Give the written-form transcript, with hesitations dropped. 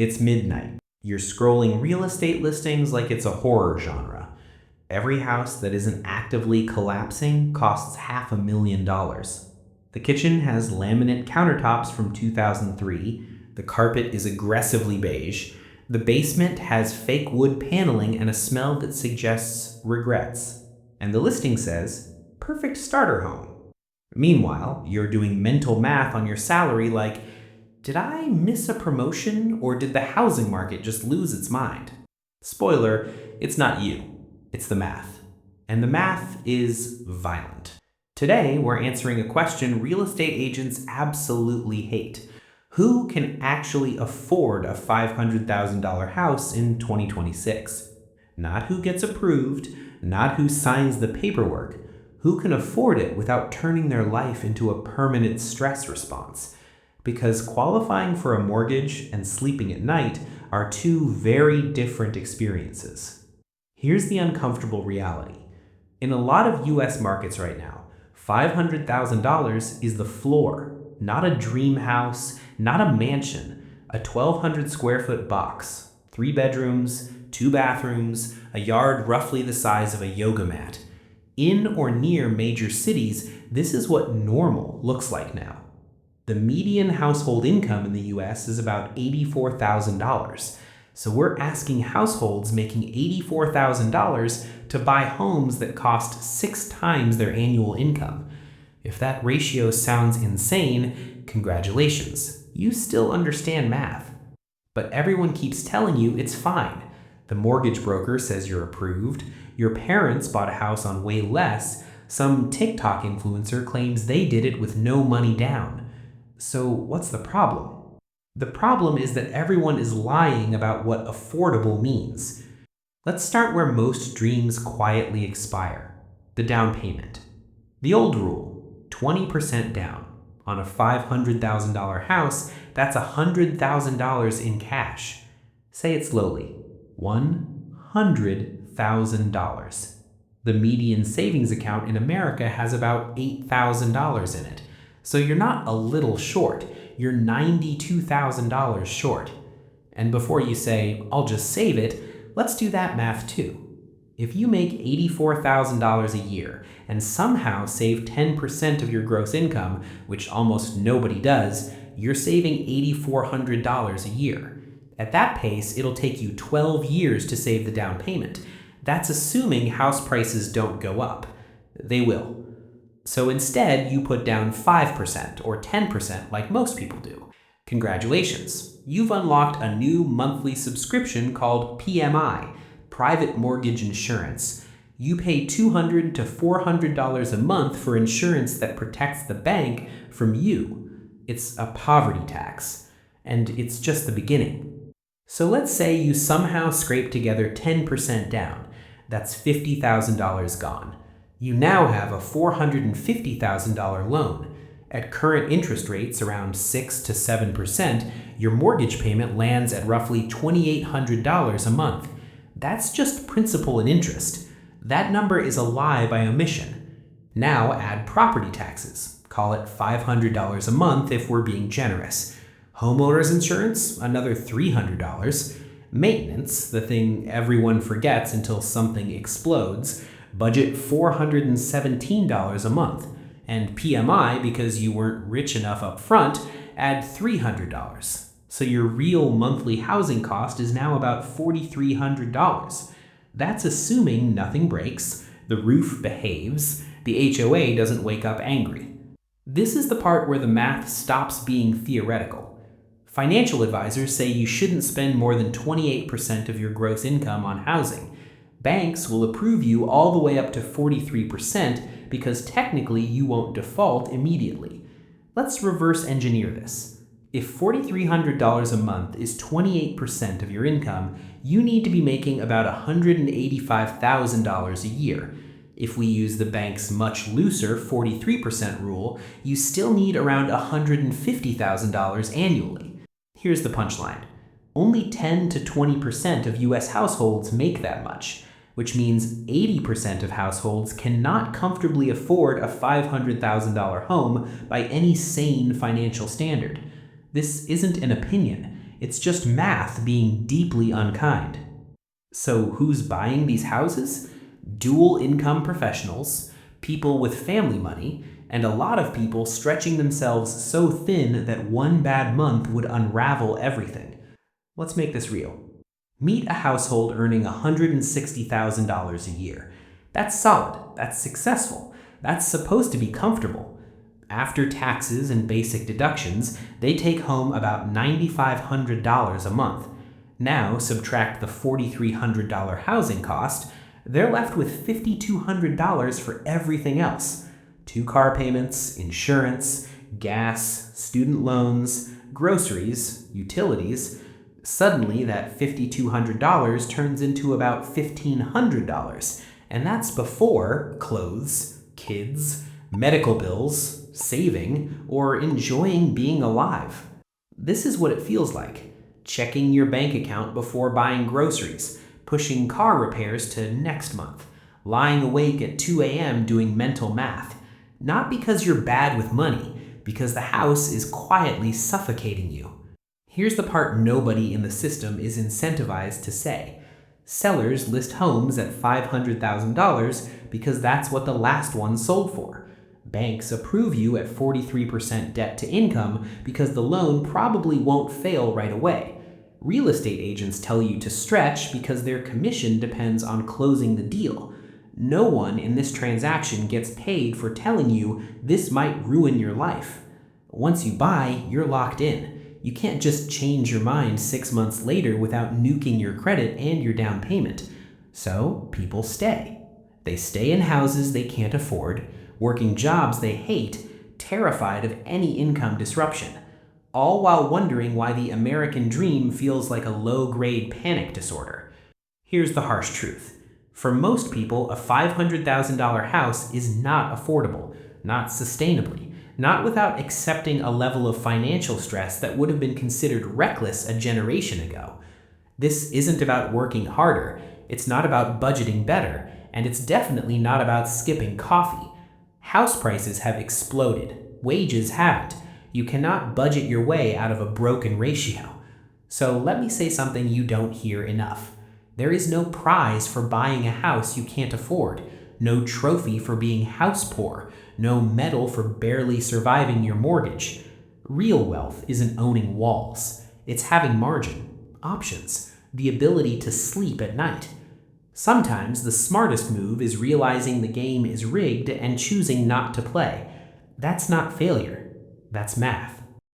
It's midnight. You're scrolling real estate listings like it's a horror genre. Every house that isn't actively collapsing costs $500,000. The kitchen has laminate countertops from 2003. The carpet is aggressively beige. The basement has fake wood paneling and a smell that suggests regrets. And the listing says, perfect starter home. Meanwhile, you're doing mental math on your salary like, did I miss a promotion or did the housing market just lose its mind? Spoiler, it's not you, it's the math. And the math is violent. Today, we're answering a question real estate agents absolutely hate. Who can actually afford a $500,000 house in 2026? Not who gets approved, not who signs the paperwork. Who can afford it without turning their life into a permanent stress response? Because qualifying for a mortgage and sleeping at night are two very different experiences. Here's the uncomfortable reality. In a lot of US markets right now, $500,000 is the floor, not a dream house, not a mansion, a 1,200 square foot box, 3 bedrooms, 2 bathrooms, a yard roughly the size of a yoga mat. In or near major cities, this is what normal looks like now. The median household income in the US is about $84,000. So we're asking households making $84,000 to buy homes that cost 6 times their annual income. If that ratio sounds insane, congratulations, you still understand math. But everyone keeps telling you it's fine. The mortgage broker says you're approved. Your parents bought a house on way less. Some TikTok influencer claims they did it with no money down. So what's the problem? The problem is that everyone is lying about what affordable means. Let's start where most dreams quietly expire, the down payment. The old rule, 20% down. On a $500,000 house, that's $100,000 in cash. Say it slowly, $100,000. The median savings account in America has about $8,000 in it. So you're not a little short, you're $92,000 short. And before you say, I'll just save it, let's do that math too. If you make $84,000 a year and somehow save 10% of your gross income, which almost nobody does, you're saving $8,400 a year. At that pace, it'll take you 12 years to save the down payment. That's assuming house prices don't go up. They will. So instead, you put down 5% or 10% like most people do. Congratulations, you've unlocked a new monthly subscription called PMI, Private Mortgage Insurance. You pay $200 to $400 a month for insurance that protects the bank from you. It's a poverty tax, and it's just the beginning. So let's say you somehow scrape together 10% down. That's $50,000 gone. You now have a $450,000 loan. At current interest rates around 6 to 7%, your mortgage payment lands at roughly $2,800 a month. That's just principal and interest. That number is a lie by omission. Now add property taxes. Call it $500 a month if we're being generous. Homeowners insurance, another $300. Maintenance, the thing everyone forgets until something explodes, budget $417 a month. And PMI, because you weren't rich enough up front, add $300. So your real monthly housing cost is now about $4,300. That's assuming nothing breaks, the roof behaves, the HOA doesn't wake up angry. This is the part where the math stops being theoretical. Financial advisors say you shouldn't spend more than 28% of your gross income on housing. Banks will approve you all the way up to 43% because technically you won't default immediately. Let's reverse engineer this. If $4,300 a month is 28% of your income, you need to be making about $185,000 a year. If we use the bank's much looser 43% rule, you still need around $150,000 annually. Here's the punchline. Only 10 to 20% of US households make that much, which means 80% of households cannot comfortably afford a $500,000 home by any sane financial standard. This isn't an opinion. It's just math being deeply unkind. So, who's buying these houses? Dual income professionals, people with family money, and a lot of people stretching themselves so thin that one bad month would unravel everything. Let's make this real. Meet a household earning $160,000 a year. That's solid, that's successful, that's supposed to be comfortable. After taxes and basic deductions, they take home about $9,500 a month. Now subtract the $4,300 housing cost, they're left with $5,200 for everything else. 2 car payments, insurance, gas, student loans, groceries, utilities. Suddenly, that $5,200 turns into about $1,500, and that's before clothes, kids, medical bills, saving, or enjoying being alive. This is what it feels like: checking your bank account before buying groceries, pushing car repairs to next month, lying awake at 2 a.m. doing mental math. Not because you're bad with money, because the house is quietly suffocating you. Here's the part nobody in the system is incentivized to say. Sellers list homes at $500,000 because that's what the last one sold for. Banks approve you at 43% debt to income because the loan probably won't fail right away. Real estate agents tell you to stretch because their commission depends on closing the deal. No one in this transaction gets paid for telling you this might ruin your life. Once you buy, you're locked in. You can't just change your mind 6 months later without nuking your credit and your down payment. So people stay. They stay in houses they can't afford, working jobs they hate, terrified of any income disruption, all while wondering why the American dream feels like a low-grade panic disorder. Here's the harsh truth. For most people, a $500,000 house is not affordable, not sustainably, not without accepting a level of financial stress that would have been considered reckless a generation ago. This isn't about working harder, it's not about budgeting better, and it's definitely not about skipping coffee. House prices have exploded, wages haven't. You cannot budget your way out of a broken ratio. So let me say something you don't hear enough. There is no prize for buying a house you can't afford, no trophy for being house poor, no medal for barely surviving your mortgage. Real wealth isn't owning walls. It's having margin, options, the ability to sleep at night. Sometimes the smartest move is realizing the game is rigged and choosing not to play. That's not failure. That's math.